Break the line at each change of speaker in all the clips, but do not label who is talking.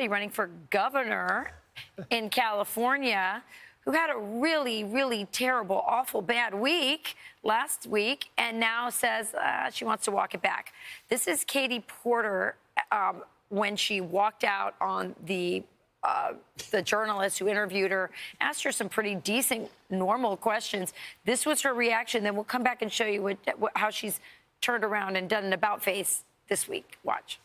somebody running for governor in California who had a really, really terrible, awful, bad week last week and now says she wants to walk it back. This is Katie Porter when she walked out on the journalist who interviewed her, asked her some pretty decent, normal questions. This was her reaction. Then we'll come back and show you how she's turned around and done an about-face this week. Watch.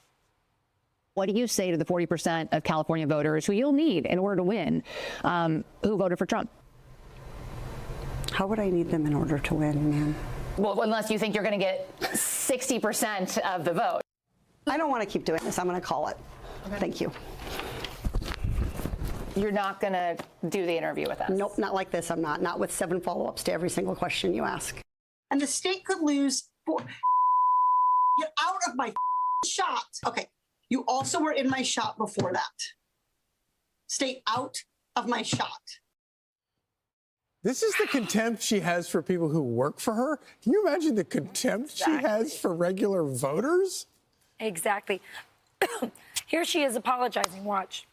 What do you say to the 40% of California voters who you'll need in order to win, who voted for Trump?
How would I need them in order to win, ma'am?
Well, unless you think you're going to get 60% of the vote.
I don't want to keep doing this. I'm going to call it. Okay. Thank you.
You're not going to do the interview with us?
Nope, not like this. I'm not. Not with 7 follow-ups to every single question you ask.
And the state could lose. Get out of my shot. Okay. You also were in my shot before that. Stay out of my shot.
This is the contempt she has for people who work for her. Can you imagine the contempt she has for regular voters?
Exactly. Here she is apologizing. Watch.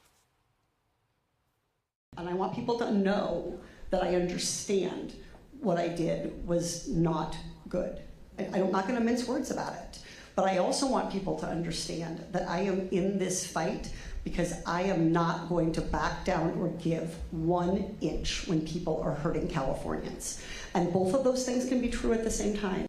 And I want people to know that I understand what I did was not good. I'm not going to mince words about it. But I also want people to understand that I am in this fight because I am not going to back down or give 1 inch when people are hurting Californians. And both of those things can be true at the same time.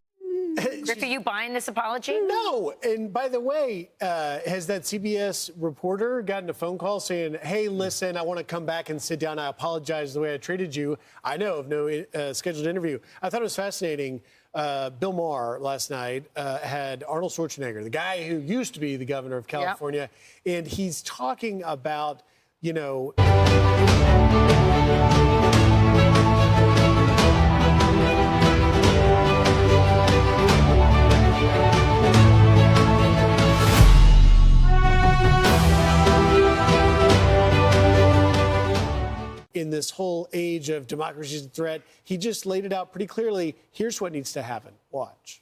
Griff, are you buying this apology?
No. And by the way, has that CBS reporter gotten a phone call saying, hey, listen, I want to come back and sit down. I apologize the way I treated you. I know of no scheduled interview. I thought it was fascinating. Bill Maher last night had Arnold Schwarzenegger, the guy who used to be the governor of California, and he's talking about, you know... in this whole age of democracy is a threat, he just laid it out pretty clearly. Here's what needs to happen. Watch.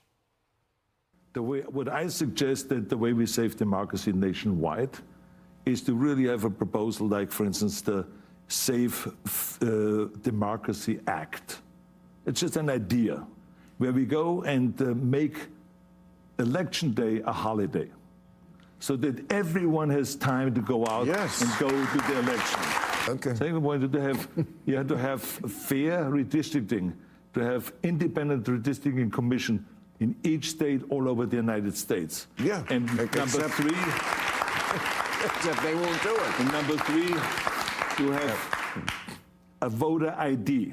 What I suggest that the way we save democracy nationwide is to really have a proposal like, for instance, the Save Democracy Act. It's just an idea where we go and make Election Day a holiday so that everyone has time to go out and go to the election.
Okay.
Second point, you have to have fair redistricting, to have independent redistricting commission in each state all over the United States.
Yeah.
And number 3,
except they won't do it.
And number 3, to have a voter ID,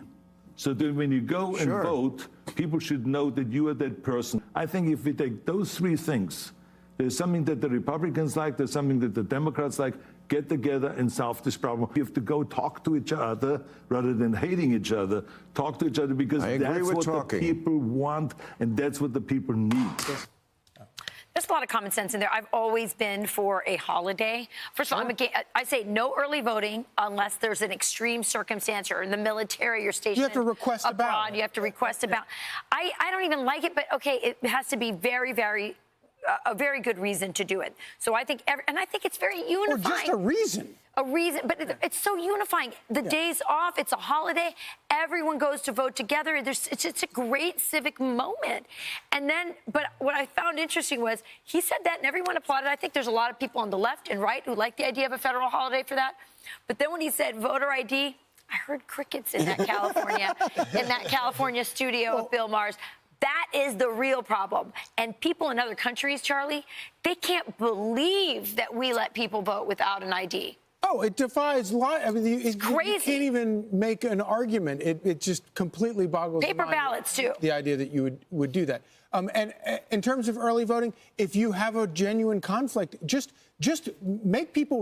so that when you go and vote, people should know that you are that person. I think if we take those 3 things, there's something that the Republicans like, there's something that the Democrats like. Get together and solve this problem. We have to go talk to each other rather than hating each other. Talk to each other because that's what the people want and that's what the people need.
There's a lot of common sense in there. I've always been for a holiday. First of all, I say no early voting unless there's an extreme circumstance or in the military, you're stationed abroad.
You have to request a ballot.
You have to request a ballot. I don't even like it, but okay, it has to be very, very a very good reason to do it. So I think, and I think it's very unifying.
Or just a reason.
A reason, but it's so unifying. The day's off, it's a holiday, everyone goes to vote together. It's a great civic moment. And then, but what I found interesting was he said that and everyone applauded. I think there's a lot of people on the left and right who like the idea of a federal holiday for that. But then when he said voter ID, I heard crickets in that California studio of Bill Maher's. That is the real problem. And people in other countries, Charlie, they can't believe that we let people vote without an ID.
Oh, it defies logic. I mean,
it's crazy.
You can't even make an argument. It just completely boggles the mind.
Paper ballots, too.
The idea that you would do that. And in terms of early voting, if you have a genuine conflict, just make people...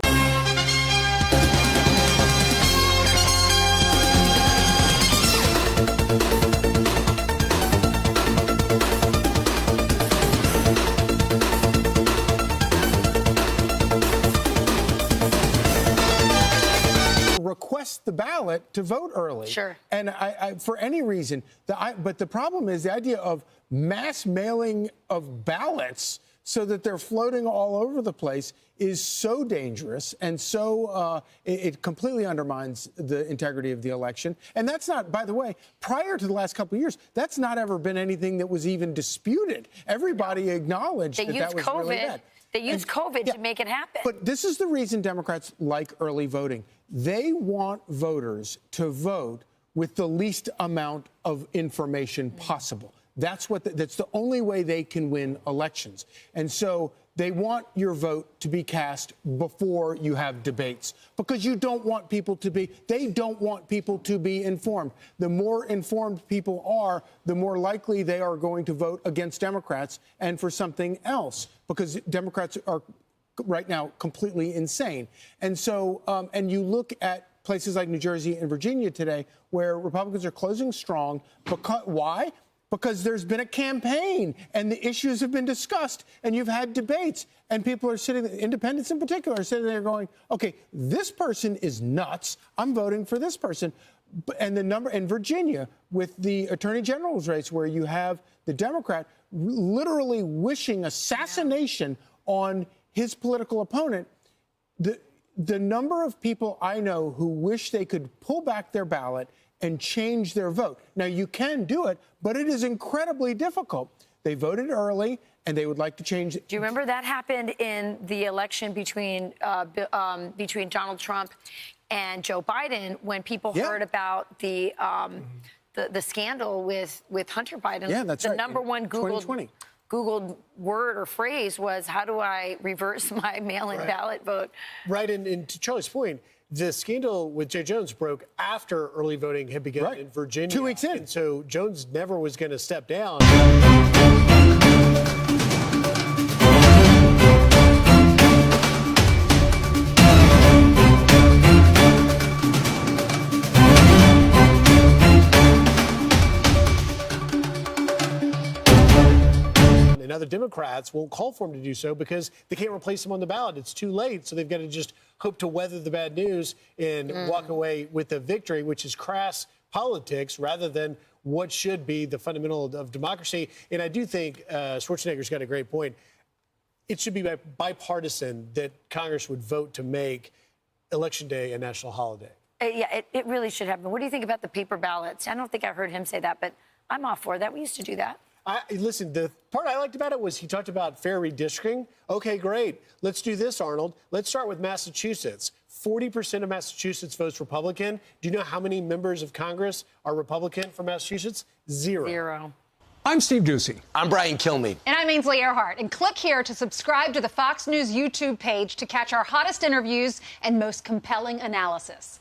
request the ballot to vote early.
Sure.
And I for any reason, but the problem is the idea of mass mailing of ballots
so that they're floating all over the place is so dangerous, and so it completely undermines the integrity of the election. And that's not, by the way, prior to the last couple of years, that's not ever been anything that was even disputed. Everybody acknowledged that was really bad.
They used COVID to make it happen.
But this is the reason Democrats like early voting. They want voters to vote with the least amount of information possible. That's the only way they can win elections. And so they want your vote to be cast before you have debates, because they don't want people to be informed. The more informed people are, the more likely they are going to vote against Democrats and for something else, because Democrats are right now completely insane. And so, and you look at places like New Jersey and Virginia today, where Republicans are closing strong. Why? Because there's been a campaign and the issues have been discussed and you've had debates, and people are sitting, independents in particular, are sitting there going, okay, this person is nuts. I'm voting for this person. And the number in Virginia with the attorney general's race, where you have the Democrat literally wishing assassination on his political opponent, the number of people I know who wish they could pull back their ballot and change their vote. Now, you can do it, but it is incredibly difficult. They voted early, and they would like to change it.
Do you remember that happened in the election between Donald Trump and Joe Biden, when people heard about the scandal with Hunter Biden?
Yeah, that's
the
right.
number one Googled word or phrase was, how do I reverse my mail-in ballot vote?
Right, and to Charlie's point, the scandal with Jay Jones broke after early voting had begun in Virginia.
2 weeks in.
And so Jones never was going to step down. And other Democrats won't call for him to do so because they can't replace him on the ballot. It's too late. So they've got to just hope to weather the bad news and walk away with a victory, which is crass politics rather than what should be the fundamental of democracy. And I do think Schwarzenegger's got a great point. It should be bipartisan that Congress would vote to make Election Day a national holiday.
Yeah, it really should happen. What do you think about the paper ballots? I don't think I heard him say that, but I'm all for that. We used to do that.
Listen, the part I liked about it was he talked about fair redistricting. Okay, great. Let's do this, Arnold. Let's start with Massachusetts. 40% of Massachusetts votes Republican. Do you know how many members of Congress are Republican from Massachusetts? Zero.
I'm Steve Doocy.
I'm Brian Kilmeade.
And I'm Ainsley Earhart. And click here to subscribe to the Fox News YouTube page to catch our hottest interviews and most compelling analysis.